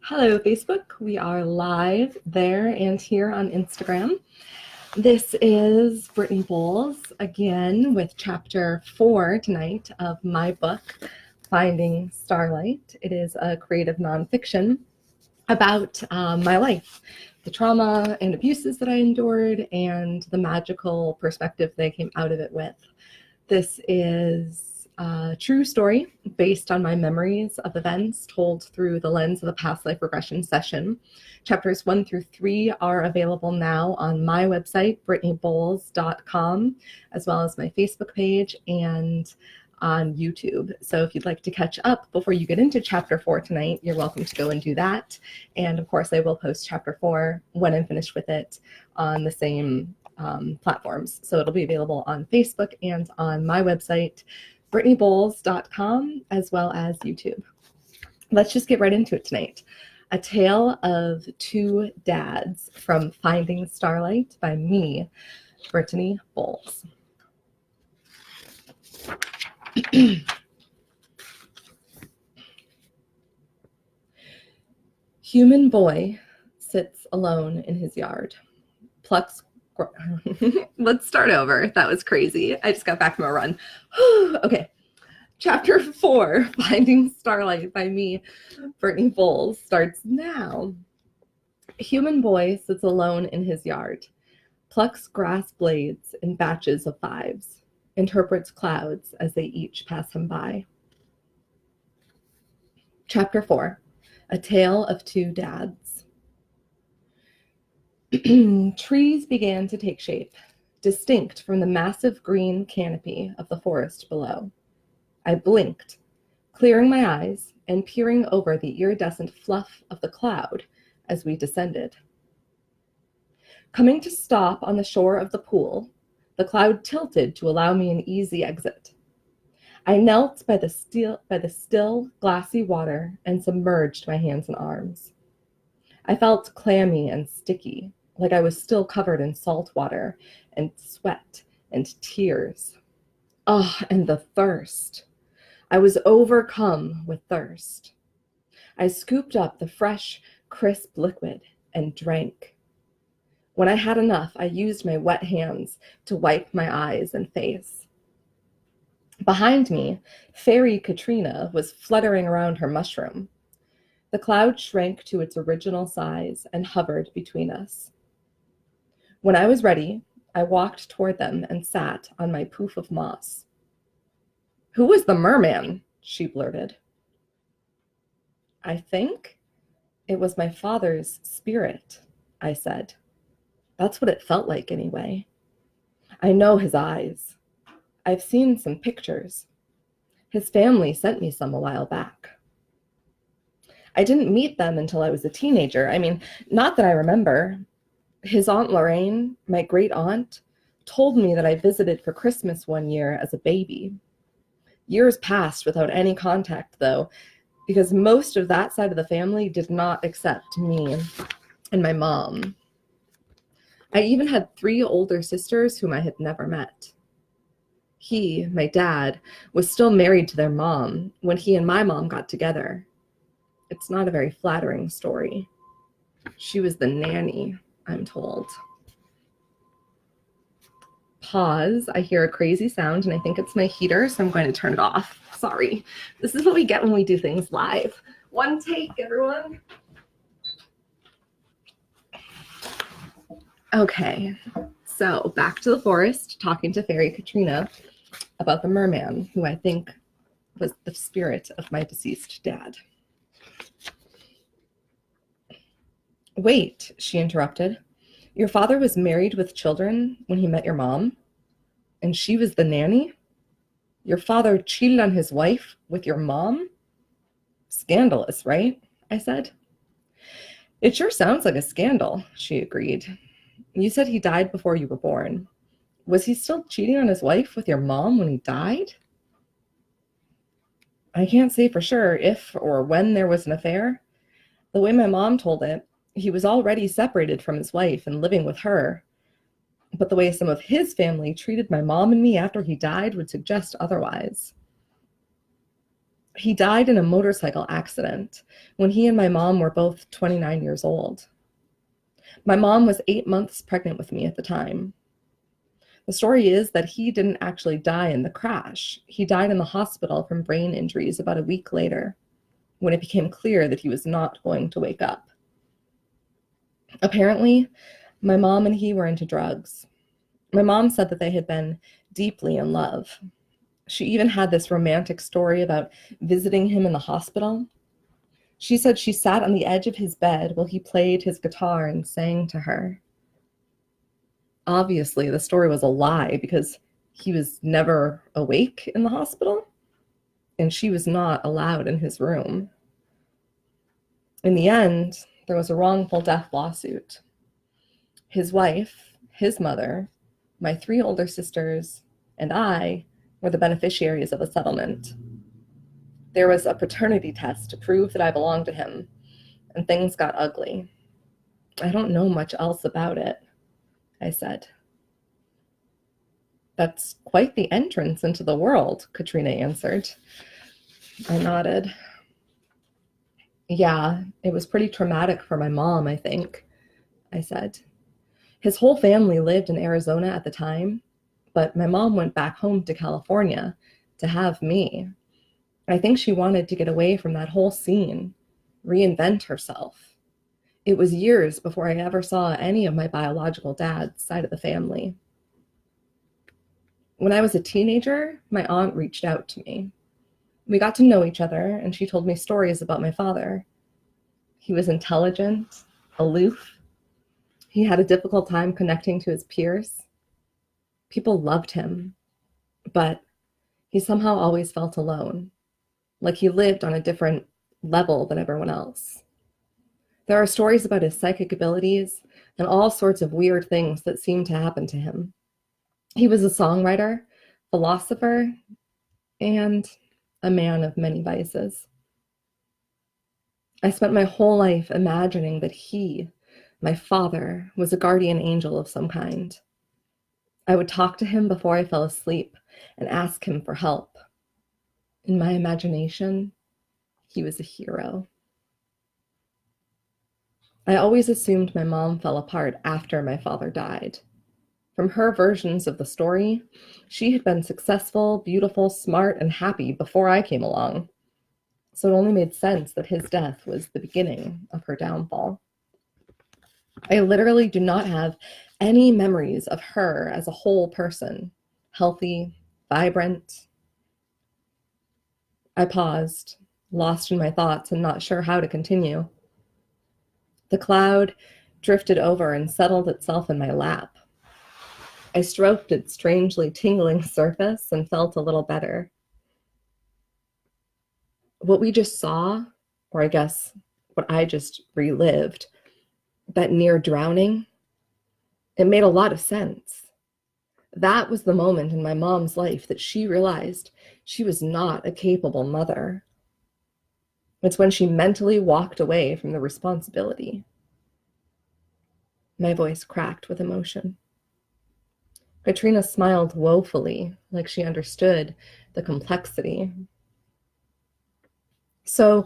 Hello, Facebook. We are live there and here on Instagram. This is Brittany Bowles again with chapter 4 tonight of my book, Finding Starlight. It is a creative nonfiction about my life, the trauma and abuses that I endured, and the magical perspective that I came out of it with. This is a true story based on my memories of events told through the lens of the past life regression session. Chapters 1 through 3 are available now on my website, brittanyBowles.com, as well as my Facebook page and on YouTube. So if you'd like to catch up before you get into chapter 4 tonight, you're welcome to go and do that. And of course, I will post chapter 4 when I'm finished with it on the same platforms. So it'll be available on Facebook and on my website, BrittanyBowles.com, as well as YouTube. Let's just get right into it tonight. A Tale of Two Dads from Finding Starlight by me, Brittany Bowles. Human boy sits alone in his yard, plucks. Let's start over. That was crazy. I just got back from a run. Okay. Chapter 4, Finding Starlight by me, Brittany Bowles, starts now. Human boy sits alone in his yard, plucks grass blades in batches of 5s, interprets clouds as they each pass him by. Chapter 4, A Tale of Two Dads. Trees began to take shape, distinct from the massive green canopy of the forest below. I blinked, clearing my eyes and peering over the iridescent fluff of the cloud as we descended. Coming to stop on the shore of the pool, the cloud tilted to allow me an easy exit. I knelt by the still, glassy water and submerged my hands and arms. I felt clammy and sticky, like I was still covered in salt water and sweat and tears. Oh, and the thirst. I was overcome with thirst. I scooped up the fresh, crisp liquid and drank. When I had enough, I used my wet hands to wipe my eyes and face. Behind me, Fairy Katrina was fluttering around her mushroom. The cloud shrank to its original size and hovered between us. When I was ready, I walked toward them and sat on my poof of moss. "Who was the merman?" she blurted. "I think it was my father's spirit," I said. That's what it felt like anyway. I know his eyes. I've seen some pictures. His family sent me some a while back. I didn't meet them until I was a teenager. I mean, not that I remember. His Aunt Lorraine, my great aunt, told me that I visited for Christmas one year as a baby. Years passed without any contact, though, because most of that side of the family did not accept me and my mom. I even had 3 older sisters whom I had never met. He, my dad, was still married to their mom when he and my mom got together. It's not a very flattering story. She was the nanny, I'm told. Pause. I hear a crazy sound and I think it's my heater, so I'm going to turn it off. Sorry. This is what we get when we do things live. One take, everyone. Okay, so back to the forest, talking to Fairy Katrina about the merman, who I think was the spirit of my deceased dad. "Wait," she interrupted. "Your father was married with children when he met your mom? And she was the nanny? Your father cheated on his wife with your mom? Scandalous, right?" I said. "It sure sounds like a scandal," she agreed. "You said he died before you were born. Was he still cheating on his wife with your mom when he died?" "I can't say for sure if or when there was an affair. The way my mom told it, he was already separated from his wife and living with her. But the way some of his family treated my mom and me after he died would suggest otherwise." He died in a motorcycle accident when he and my mom were both 29 years old. My mom was 8 months pregnant with me at the time. The story is that he didn't actually die in the crash. He died in the hospital from brain injuries about a week later, when it became clear that he was not going to wake up. Apparently, my mom and he were into drugs. My mom said that they had been deeply in love. She even had this romantic story about visiting him in the hospital. She said she sat on the edge of his bed while he played his guitar and sang to her. Obviously, the story was a lie because he was never awake in the hospital, and she was not allowed in his room. In the end, there was a wrongful death lawsuit. His wife, his mother, my 3 older sisters, and I were the beneficiaries of the settlement. There was a paternity test to prove that I belonged to him, and things got ugly. I don't know much else about it, I said. That's quite the entrance into the world, Katrina answered. I nodded. Yeah, it was pretty traumatic for my mom, I think, I said. His whole family lived in Arizona at the time, but my mom went back home to California to have me. I think she wanted to get away from that whole scene, reinvent herself. It was years before I ever saw any of my biological dad's side of the family. When I was a teenager, my aunt reached out to me. We got to know each other, and she told me stories about my father. He was intelligent, aloof. He had a difficult time connecting to his peers. People loved him, but he somehow always felt alone, like he lived on a different level than everyone else. There are stories about his psychic abilities and all sorts of weird things that seemed to happen to him. He was a songwriter, philosopher, and a man of many vices. I spent my whole life imagining that he, my father, was a guardian angel of some kind. I would talk to him before I fell asleep and ask him for help. In my imagination, he was a hero. I always assumed my mom fell apart after my father died. From her versions of the story, she had been successful, beautiful, smart, and happy before I came along. So it only made sense that his death was the beginning of her downfall. I literally do not have any memories of her as a whole person, healthy, vibrant. I paused, lost in my thoughts and not sure how to continue. The cloud drifted over and settled itself in my lap. I stroked its strangely tingling surface and felt a little better. What we just saw, or I guess what I just relived, that near drowning, it made a lot of sense. That was the moment in my mom's life that she realized she was not a capable mother. It's when she mentally walked away from the responsibility. My voice cracked with emotion. Katrina smiled woefully, like she understood the complexity. So,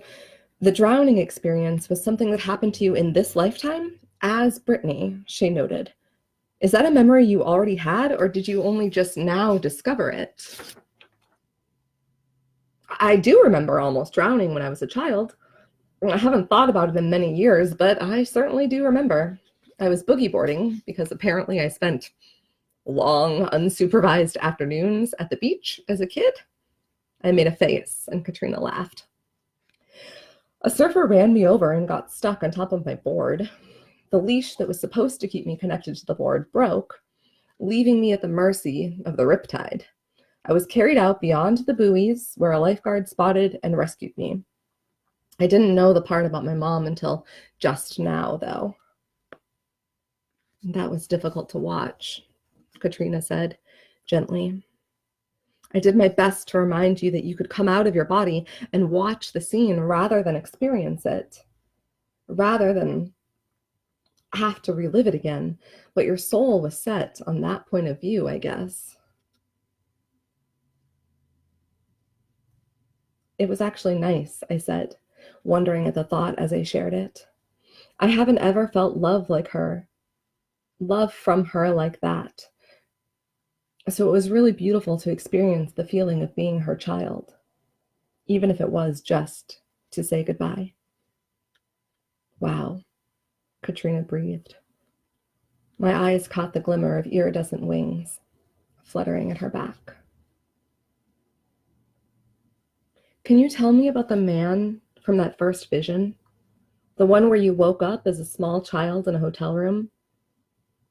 the drowning experience was something that happened to you in this lifetime as Brittany, she noted. Is that a memory you already had, or did you only just now discover it? I do remember almost drowning when I was a child. I haven't thought about it in many years, but I certainly do remember. I was boogie boarding because apparently I spent long, unsupervised afternoons at the beach as a kid. I made a face, and Katrina laughed. A surfer ran me over and got stuck on top of my board. The leash that was supposed to keep me connected to the board broke, leaving me at the mercy of the riptide. I was carried out beyond the buoys, where a lifeguard spotted and rescued me. I didn't know the part about my mom until just now, though. That was difficult to watch, Katrina said gently. I did my best to remind you that you could come out of your body and watch the scene rather than experience it, rather than have to relive it again. But your soul was set on that point of view, I guess. It was actually nice, I said, wondering at the thought as I shared it. I haven't ever felt love from her like that. So it was really beautiful to experience the feeling of being her child, even if it was just to say goodbye. Wow, Katrina breathed. My eyes caught the glimmer of iridescent wings fluttering at her back. Can you tell me about the man from that first vision? The one where you woke up as a small child in a hotel room?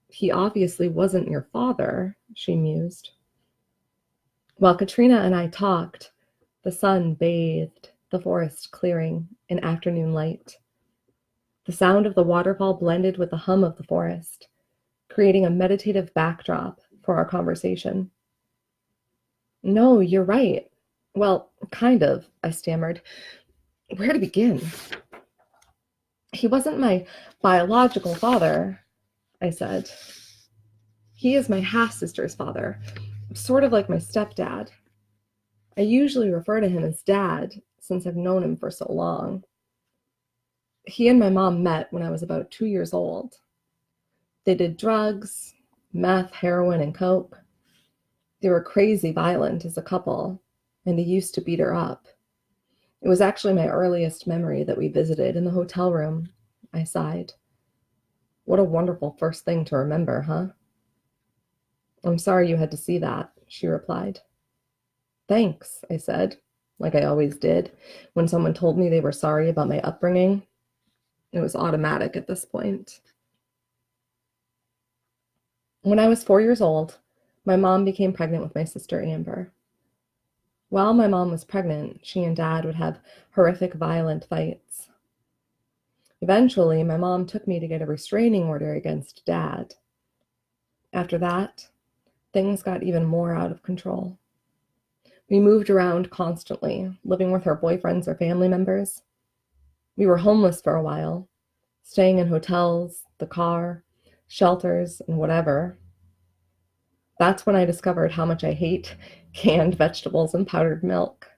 He obviously wasn't your father, she mused. While Katrina and I talked, the sun bathed the forest clearing in afternoon light. The sound of the waterfall blended with the hum of the forest, creating a meditative backdrop for our conversation. No, you're right. Well, kind of, I stammered. Where to begin? He wasn't my biological father, I said. He is my half-sister's father, sort of like my stepdad. I usually refer to him as Dad, since I've known him for so long. He and my mom met when I was about 2 years old. They did drugs, meth, heroin, and coke. They were crazy violent as a couple, and he used to beat her up. It was actually my earliest memory that we visited in the hotel room. I sighed. What a wonderful first thing to remember, huh? I'm sorry you had to see that, she replied. Thanks, I said, like I always did when someone told me they were sorry about my upbringing. It was automatic at this point. When I was 4 years old, my mom became pregnant with my sister Amber. While my mom was pregnant, she and Dad would have horrific, violent fights. Eventually, my mom took me to get a restraining order against Dad. After that, things got even more out of control. We moved around constantly, living with our boyfriends or family members. We were homeless for a while, staying in hotels, the car, shelters, and whatever. That's when I discovered how much I hate canned vegetables and powdered milk.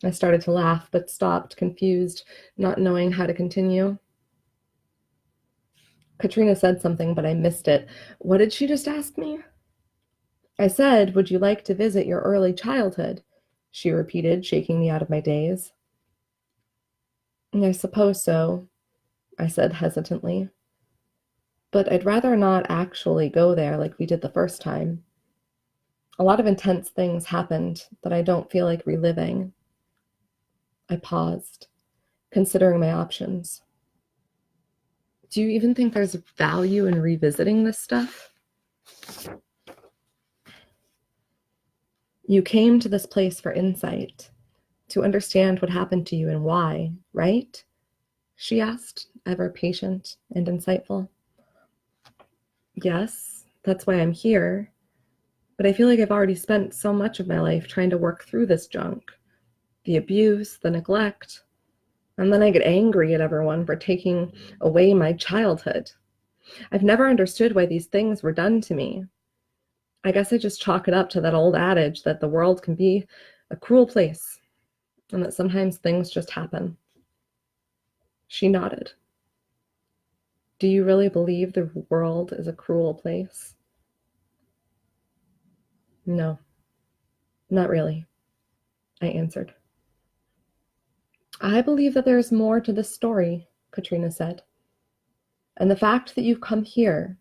I started to laugh, but stopped, confused, not knowing how to continue. Katrina said something, but I missed it. What did she just ask me? I said, would you like to visit your early childhood? She repeated, shaking me out of my daze. I suppose so, I said hesitantly. But I'd rather not actually go there like we did the first time. A lot of intense things happened that I don't feel like reliving. I paused, considering my options. Do you even think there's value in revisiting this stuff? You came to this place for insight, to understand what happened to you and why, right? She asked, ever patient and insightful. Yes, that's why I'm here. But I feel like I've already spent so much of my life trying to work through this junk. The abuse, the neglect. And then I get angry at everyone for taking away my childhood. I've never understood why these things were done to me. I guess I just chalk it up to that old adage that the world can be a cruel place and that sometimes things just happen. She nodded. Do you really believe the world is a cruel place? No, not really, I answered. I believe that there is more to this story, Katrina said. And the fact that you've come here,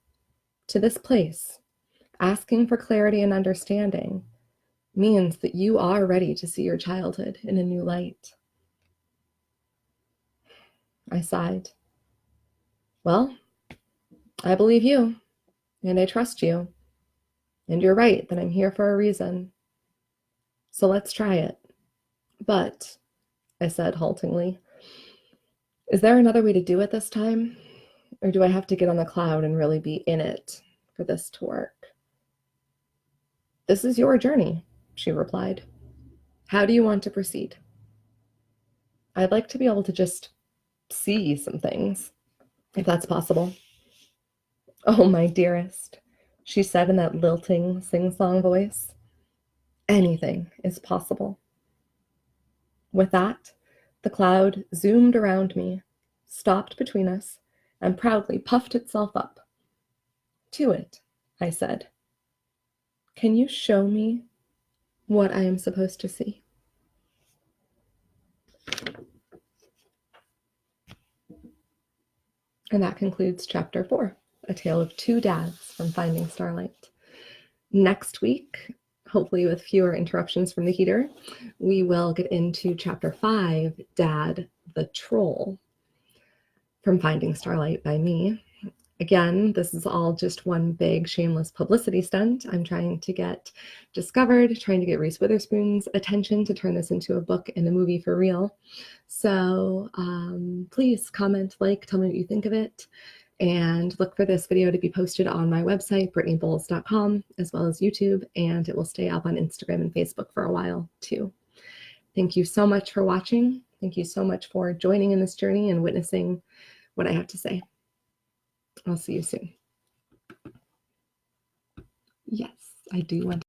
to this place, asking for clarity and understanding, means that you are ready to see your childhood in a new light. I sighed. Well, I believe you, and I trust you, and you're right that I'm here for a reason. So let's try it. But, I said haltingly, is there another way to do it this time? Or do I have to get on the cloud and really be in it for this to work? This is your journey, she replied. How do you want to proceed? I'd like to be able to just see some things, if that's possible. Oh, my dearest, she said in that lilting, sing-song voice. Anything is possible. With that, the cloud zoomed around me, stopped between us, and proudly puffed itself up. To it, I said. Can you show me what I am supposed to see? And that concludes chapter 4, A Tale of Two Dads from Finding Starlight. Next week, hopefully with fewer interruptions from the heater, we will get into chapter 5, Dad the Troll, from Finding Starlight by me. Again, this is all just one big shameless publicity stunt. I'm trying to get discovered, trying to get Reese Witherspoon's attention to turn this into a book and a movie for real. So please comment, like, tell me what you think of it, and look for this video to be posted on my website, brittanyboles.com, as well as YouTube, and it will stay up on Instagram and Facebook for a while too. Thank you so much for watching. Thank you so much for joining in this journey and witnessing what I have to say. I'll see you soon. Yes, I do want